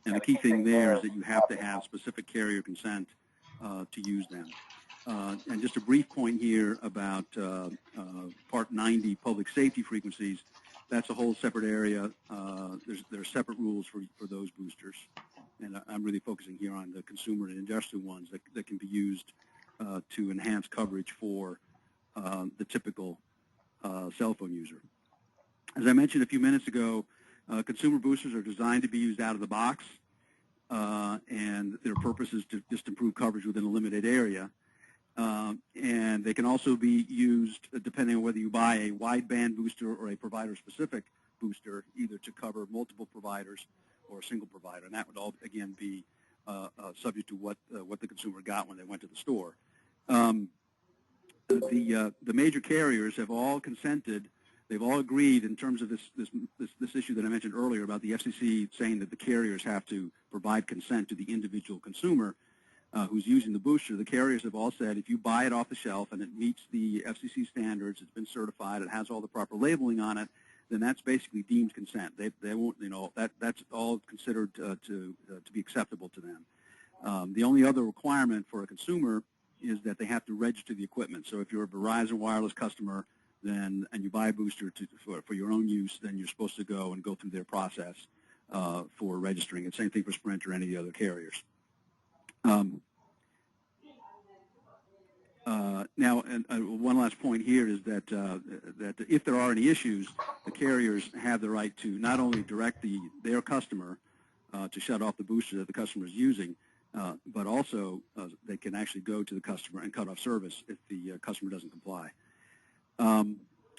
And the key thing there is that you have to have specific carrier consent to use them. And just a brief point here about Part 90 public safety frequencies. That's a whole separate area. There are separate rules for those boosters. And I'm really focusing here on the consumer and industrial ones that can be used to enhance coverage for the typical cell phone user. As I mentioned a few minutes ago, consumer boosters are designed to be used out of the box, and their purpose is to just improve coverage within a limited area. And they can also be used depending on whether you buy a wideband booster or a provider-specific booster, either to cover multiple providers or a single provider. And that would all, again, be subject to what the consumer got when they went to the store. The major carriers have all consented. They've all agreed in terms of this issue that I mentioned earlier about the FCC saying that the carriers have to provide consent to the individual consumer who's using the booster. The carriers have all said if you buy it off the shelf and it meets the FCC standards, it's been certified, it has all the proper labeling on it, then that's basically deemed consent. They won't, that's all considered to be acceptable to them. The only other requirement for a consumer is that they have to register the equipment. So if you're a Verizon wireless customer, and you buy a booster for your own use, then you're supposed to go through their process for registering it. Same thing for Sprint or any of the other carriers. Now, one last point here is that if there are any issues, the carriers have the right to not only direct their customer to shut off the booster that the customer is using, but also they can actually go to the customer and cut off service if the customer doesn't comply. A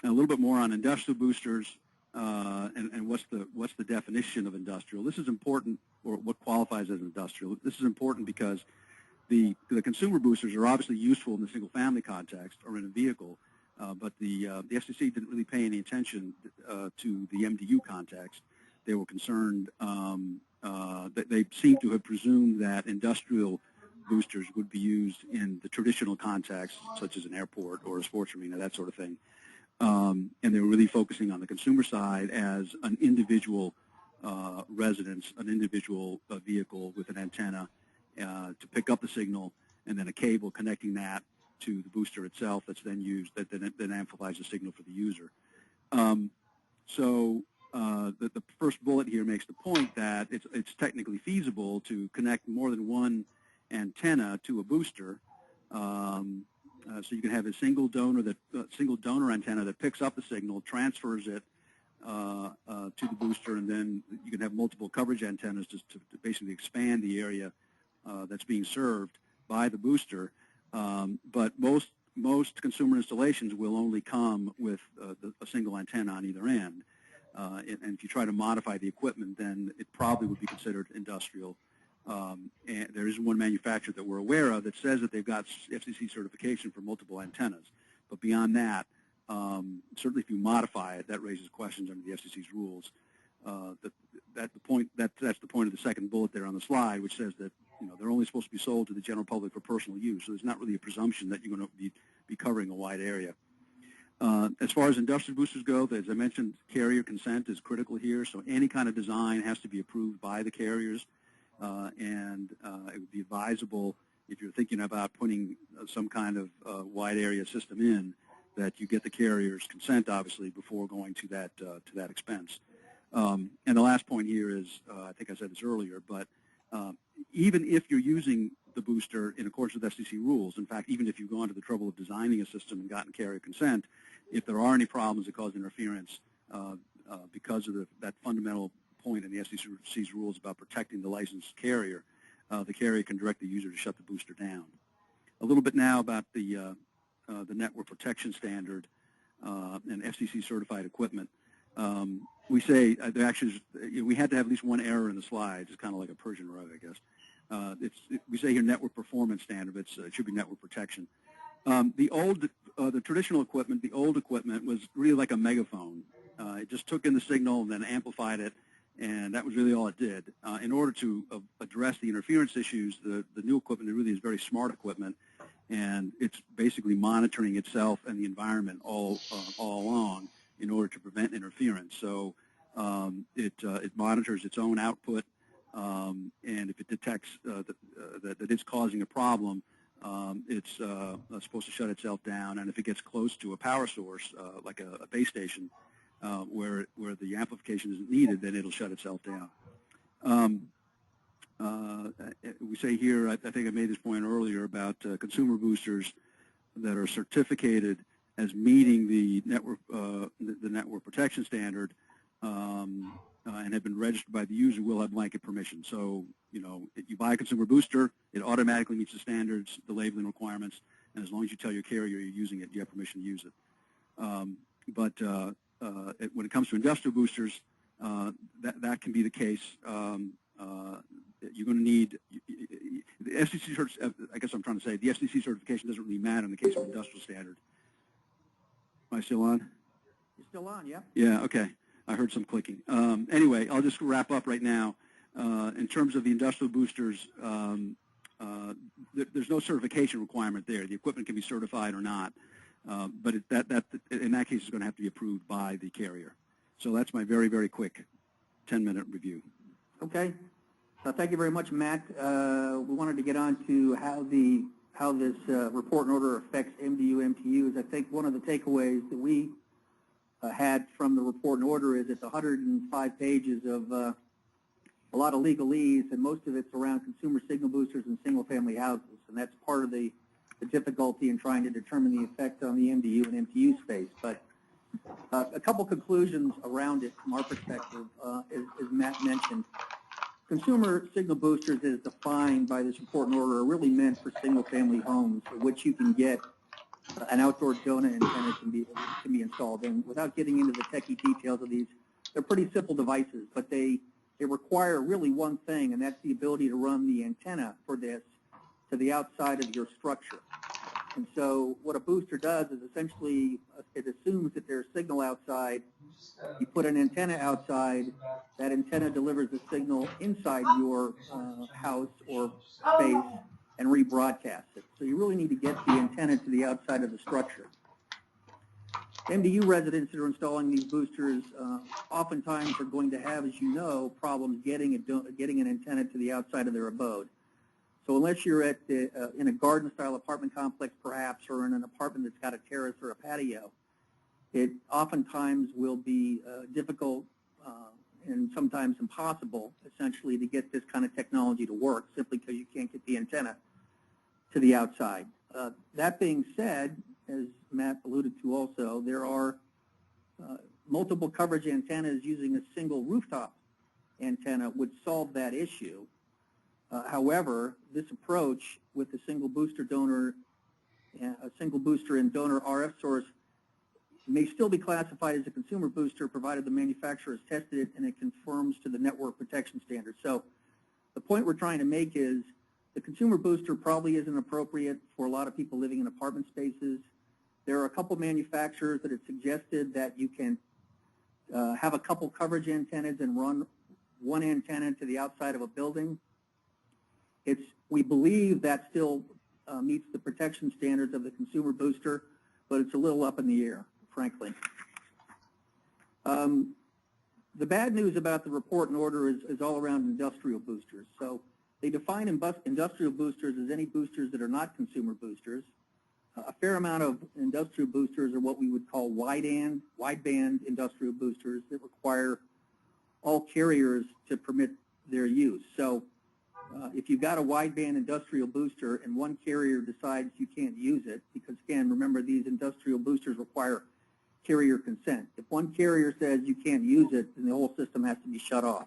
little bit more on industrial boosters and what's the definition of industrial. This is important, or what qualifies as industrial. This is important because the consumer boosters are obviously useful in the single-family context or in a vehicle, but the FCC didn't really pay any attention to the MDU context. They were concerned that they seem to have presumed that industrial boosters would be used in the traditional context, such as an airport or a sports arena, that sort of thing. And they were really focusing on the consumer side as an individual residence, an individual vehicle with an antenna to pick up the signal, and then a cable connecting that to the booster itself that's then used, that then amplifies the signal for the user. So the first bullet here makes the point that it's technically feasible to connect more than one antenna to a booster. So you can have a single donor antenna that picks up the signal, transfers it to the booster, and then you can have multiple coverage antennas to basically expand the area that's being served by the booster. But most consumer installations will only come with a single antenna on either end. And if you try to modify the equipment, then it probably would be considered industrial. And there is one manufacturer that we're aware of that says that they've got FCC certification for multiple antennas. But beyond that, certainly if you modify it, that raises questions under the FCC's rules. That's the point of the second bullet there on the slide, which says that they're only supposed to be sold to the general public for personal use. So there's not really a presumption that you're going to be covering a wide area. As far as industrial boosters go, as I mentioned, carrier consent is critical here. So any kind of design has to be approved by the carriers. And it would be advisable, if you're thinking about putting some kind of wide area system in, that you get the carrier's consent, obviously, before going to that expense. And the last point here is, I think I said this earlier, but even if you're using the booster in accordance with FCC rules, in fact, even if you've gone to the trouble of designing a system and gotten carrier consent, if there are any problems that cause interference because of that fundamental point in the FCC's rules about protecting the licensed carrier, the carrier can direct the user to shut the booster down. A little bit now about the network protection standard and FCC certified equipment. We say we had to have at least one error in the slides. It's kind of like a Persian rug, I guess. We say here network performance standard, but it should be network protection. The traditional equipment, the old equipment, was really like a megaphone. It just took in the signal and then amplified it, and that was really all it did. In order to address the interference issues, the new equipment really is very smart equipment, and it's basically monitoring itself and the environment all along in order to prevent interference. So it monitors its own output and if it detects that it's causing a problem, it's supposed to shut itself down. And if it gets close to a power source, like a base station, where the amplification isn't needed, then it'll shut itself down. We say here, I think I made this point earlier about consumer boosters that are certificated as meeting the network protection standard and have been registered by the user will have blanket permission. So, you know, if you buy a consumer booster, it automatically meets the standards, the labeling requirements, and as long as you tell your carrier you're using it, you have permission to use it. When it comes to industrial boosters, that can be the case. You're going to need the FCC. I guess I'm trying to say the FCC certification doesn't really matter in the case of industrial standard. Am I still on? You're still on, yeah. Yeah. Okay. I heard some clicking. Anyway, I'll just wrap up right now. In terms of the industrial boosters, there's no certification requirement there. The equipment can be certified or not, but in that case, it's going to have to be approved by the carrier. So that's my very, very quick 10-minute review. Okay. Thank you very much, Matt. We wanted to get on to how this report and order affects MDU MTUs. I think one of the takeaways that we had from the report and order is it's 105 pages of a lot of legalese, and most of it's around consumer signal boosters and single-family houses, and that's part of the difficulty in trying to determine the effect on the MDU and MTU space. But a couple conclusions around it from our perspective, as Matt mentioned. Consumer signal boosters, as defined by this report and order, are really meant for single-family homes, for which you can get an outdoor donor antenna can be installed. And without getting into the techie details of these, they're pretty simple devices, but they require really one thing, and that's the ability to run the antenna for this to the outside of your structure. And so what a booster does is essentially it assumes that there's signal outside. You put an antenna outside, that antenna delivers the signal inside your house or space and rebroadcasts it. So you really need to get the antenna to the outside of the structure. MDU residents that are installing these boosters oftentimes are going to have, as you know, problems getting an antenna to the outside of their abode. So unless you're in a garden-style apartment complex, perhaps, or in an apartment that's got a terrace or a patio, it oftentimes will be difficult and sometimes impossible, essentially, to get this kind of technology to work, simply because you can't get the antenna to the outside. That being said, as Matt alluded to also, there are multiple coverage antennas using a single rooftop antenna would solve that issue. However, this approach with a single booster and donor RF source may still be classified as a consumer booster, provided the manufacturer has tested it and it conforms to the network protection standards. So the point we're trying to make is the consumer booster probably isn't appropriate for a lot of people living in apartment spaces. There are a couple manufacturers that have suggested that you can have a couple coverage antennas and run one antenna to the outside of a building. We believe that still meets the protection standards of the consumer booster, but it's a little up in the air, frankly. The bad news about the report and order is all around industrial boosters. So they define industrial boosters as any boosters that are not consumer boosters. A fair amount of industrial boosters are what we would call wideband industrial boosters that require all carriers to permit their use. So if you've got a wideband industrial booster and one carrier decides you can't use it, because again, remember these industrial boosters require carrier consent. If one carrier says you can't use it, then the whole system has to be shut off.